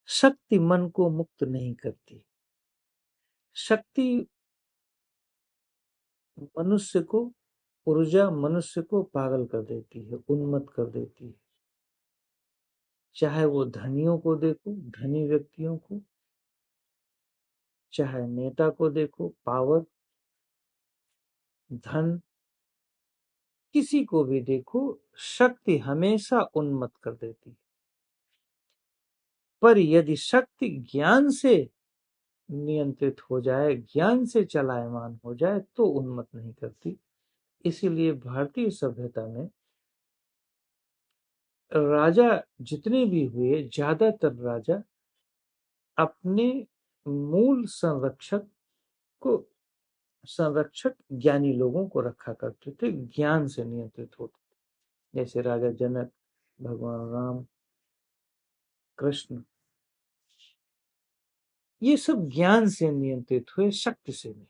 शक्ति मन को मुक्त नहीं करती। शक्ति मनुष्य को, ऊर्जा मनुष्य को पागल कर देती है, उन्मत्त कर देती है। चाहे वो धनियों को देखो, धनी व्यक्तियों को, चाहे नेता को देखो, पावर, धन, किसी को भी देखो, शक्ति हमेशा उन्मत्त कर देती है। पर यदि शक्ति ज्ञान से नियंत्रित हो जाए, ज्ञान से चलायमान हो जाए, तो उन्मत्त नहीं करती। इसीलिए भारतीय सभ्यता में राजा जितने भी हुए, ज्यादातर राजा अपने मूल संरक्षक ज्ञानी लोगों को रखा करते थे, ज्ञान से नियंत्रित होते थे। जैसे राजा जनक, भगवान राम, कृष्ण, ये सब ज्ञान से नियंत्रित हुए, शक्ति से नहीं।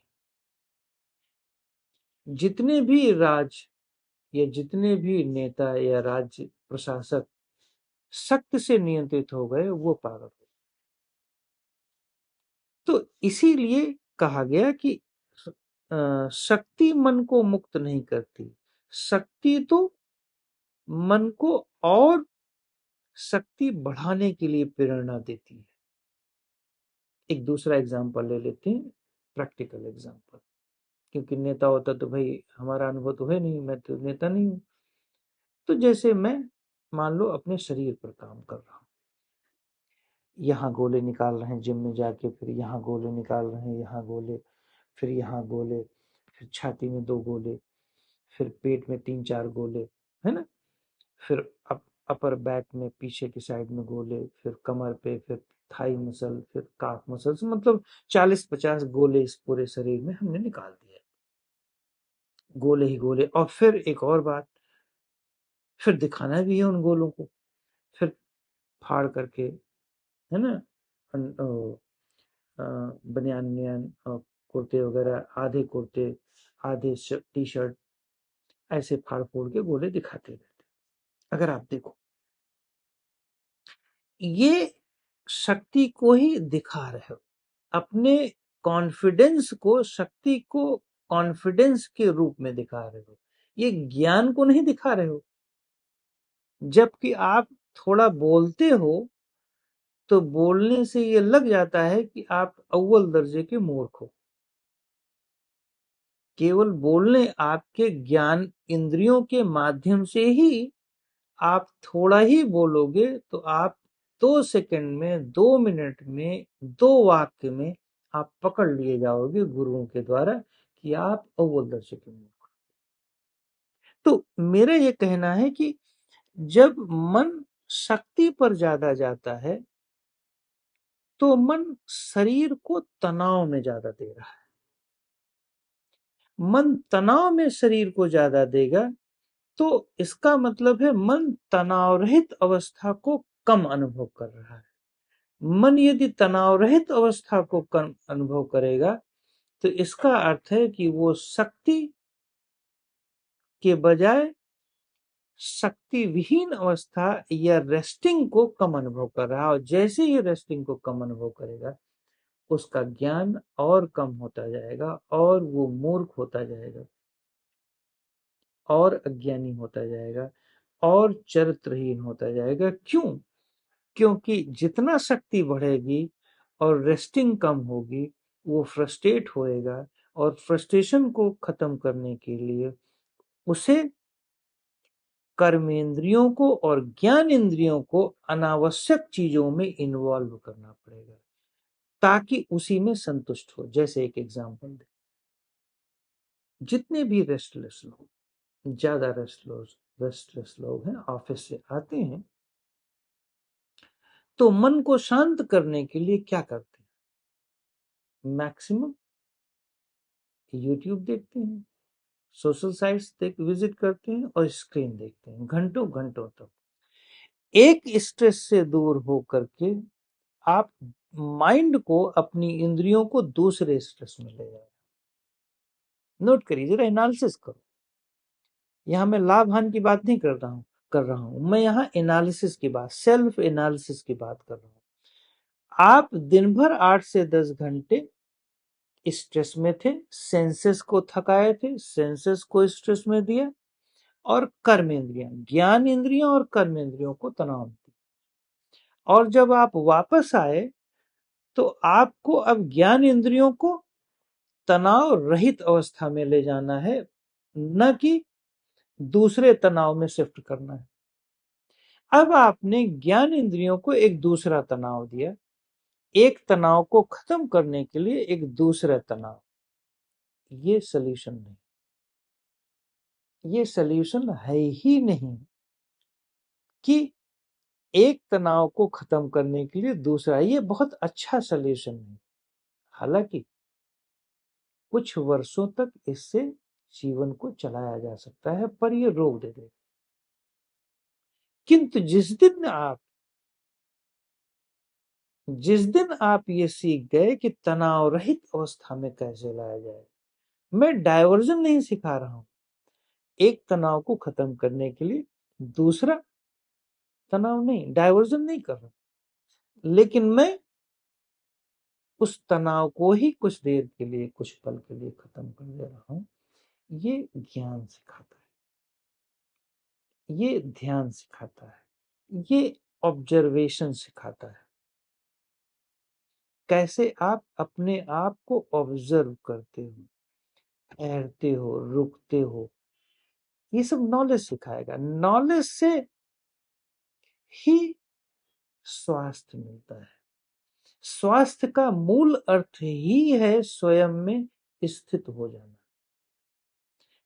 जितने भी राज या जितने भी नेता या राज्य प्रशासक शक्ति से नियंत्रित हो गए, वो पागल हो। तो इसीलिए कहा गया कि शक्ति मन को मुक्त नहीं करती। शक्ति तो मन को और शक्ति बढ़ाने के लिए प्रेरणा देती है। एक दूसरा एग्जांपल ले लेते हैं, प्रैक्टिकल एग्जांपल, क्योंकि नेता होता तो भाई हमारा अनुभव तो है नहीं, मैं तो नेता नहीं हूं। तो जैसे मैं मान लो अपने शरीर पर काम कर रहा हूं, यहाँ गोले निकाल रहे हैं जिम में जाके, फिर यहाँ गोले निकाल रहे हैं, यहाँ गोले, फिर यहाँ गोले, फिर छाती में 2 गोले, फिर पेट में 3-4 गोले, है ना, फिर अपर बैक में पीछे की साइड में गोले, फिर कमर पे, फिर थाई मसल, फिर काफ मसल, मतलब 40-50 गोले इस पूरे शरीर में हमने निकाल दिए, गोले ही गोले। और फिर एक और बात, फिर दिखाना भी है उन गोलों को, फिर फाड़ करके, है ना, बनियान बनियान, कुर्ते वगैरह, आधे कुर्ते, आधे टी शर्ट, ऐसे फाड़ फोड़ के गोले दिखाते रहते। अगर आप देखो, ये शक्ति को ही दिखा रहे हो, अपने कॉन्फिडेंस को, शक्ति को कॉन्फिडेंस के रूप में दिखा रहे हो, ये ज्ञान को नहीं दिखा रहे हो। जबकि आप थोड़ा बोलते हो तो बोलने से ये लग जाता है कि आप अव्वल दर्जे के मूर्ख हो। केवल बोलने, आपके ज्ञान इंद्रियों के माध्यम से ही आप थोड़ा ही बोलोगे तो आप 2 सेकंड में, 2 मिनट में, 2 वाक्य में आप पकड़ लिए जाओगे गुरुओं के द्वारा कि आप अव्वल दर्जे के मूर्ख। तो मेरा ये कहना है कि जब मन शक्ति पर ज्यादा जाता है तो मन शरीर को तनाव में ज्यादा दे रहा है। मन तनाव में शरीर को ज्यादा देगा तो इसका मतलब है मन तनाव रहित अवस्था को कम अनुभव कर रहा है। मन यदि तनाव रहित अवस्था को कम अनुभव करेगा तो इसका अर्थ है कि वो शक्ति के बजाय शक्ति विहीन अवस्था या रेस्टिंग को कम अनुभव कर रहा है। और जैसे ही रेस्टिंग को कम अनुभव करेगा, उसका ज्ञान और कम होता जाएगा और वो मूर्ख होता जाएगा और अज्ञानी होता जाएगा और चरित्रहीन होता जाएगा। क्यों? क्योंकि जितना शक्ति बढ़ेगी और रेस्टिंग कम होगी, वो फ्रस्ट्रेट होएगा और फ्रस्ट्रेशन को खत्म करने के लिए उसे कर्मेंद्रियों को और ज्ञान इंद्रियों को अनावश्यक चीजों में इन्वॉल्व करना पड़ेगा ताकि उसी में संतुष्ट हो। जैसे एक एग्जांपल दे, जितने भी रेस्टलेस लोग, ज्यादा रेस्टलेस लोग हैं, ऑफिस से आते हैं तो मन को शांत करने के लिए क्या करते हैं? मैक्सिमम यूट्यूब देखते हैं, सोशल साइट्स विजिट करते हैं और स्क्रीन देखते हैं घंटों घंटों तक। एक स्ट्रेस से दूर हो करके आप माइंड को, अपनी इंद्रियों को दूसरे स्ट्रेस में ले जाए। नोट करिए, जरा एनालिसिस करो। यहाँ मैं लाभ हानि की बात नहीं कर रहा हूँ मैं यहाँ एनालिसिस की बात, सेल्फ एनालिसिस की बात कर रहा हूँ। आप दिन भर 8 से 10 घंटे स्ट्रेस में थे, सेंसेस को थकाए थे, सेंसेस को स्ट्रेस में दिया, और कर्मेंद्रियां, ज्ञान इंद्रियों और कर्मेंद्रियों को तनाव दिया। और जब आप वापस आए तो आपको अब ज्ञान इंद्रियों को तनाव रहित अवस्था में ले जाना है, न कि दूसरे तनाव में शिफ्ट करना है। अब आपने ज्ञान इंद्रियों को एक दूसरा तनाव दिया, एक तनाव को खत्म करने के लिए एक दूसरा तनाव। ये सॉल्यूशन नहीं, ये सॉल्यूशन है ही नहीं कि एक तनाव को खत्म करने के लिए दूसरा। ये बहुत अच्छा सॉल्यूशन है, हालांकि कुछ वर्षों तक इससे जीवन को चलाया जा सकता है, पर ये रोक दे देगा। किंतु जिस दिन आप ये सीख गए कि तनाव रहित अवस्था में कैसे लाया जाए, मैं डायवर्जन नहीं सिखा रहा हूं, एक तनाव को खत्म करने के लिए दूसरा तनाव नहीं, डायवर्जन नहीं कर रहा, लेकिन मैं उस तनाव को ही कुछ देर के लिए, कुछ पल के लिए खत्म कर दे रहा हूं। ये ज्ञान सिखाता है, ये ध्यान सिखाता है, ये ऑब्जर्वेशन सिखाता है। कैसे आप अपने आप को ऑब्जर्व करते हो, ठहरते हो, रुकते हो, ये सब नॉलेज सिखाएगा। नॉलेज से ही स्वास्थ्य मिलता है। स्वास्थ्य का मूल अर्थ ही है स्वयं में स्थित हो जाना,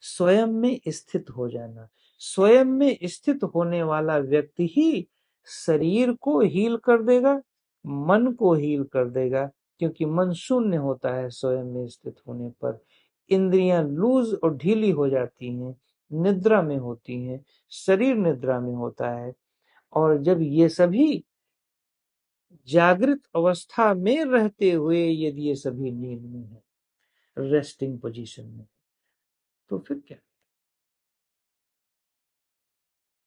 स्वयं में स्थित हो जाना। स्वयं में स्थित होने वाला व्यक्ति ही शरीर को हील कर देगा, मन को हील कर देगा, क्योंकि मन शून्य होता है स्वयं में स्थित होने पर। इंद्रियां लूज और ढीली हो जाती हैं, निद्रा में होती हैं, शरीर निद्रा में होता है। और जब ये सभी जागृत अवस्था में रहते हुए यदि ये सभी नींद में है, रेस्टिंग पोजीशन में, तो फिर क्या?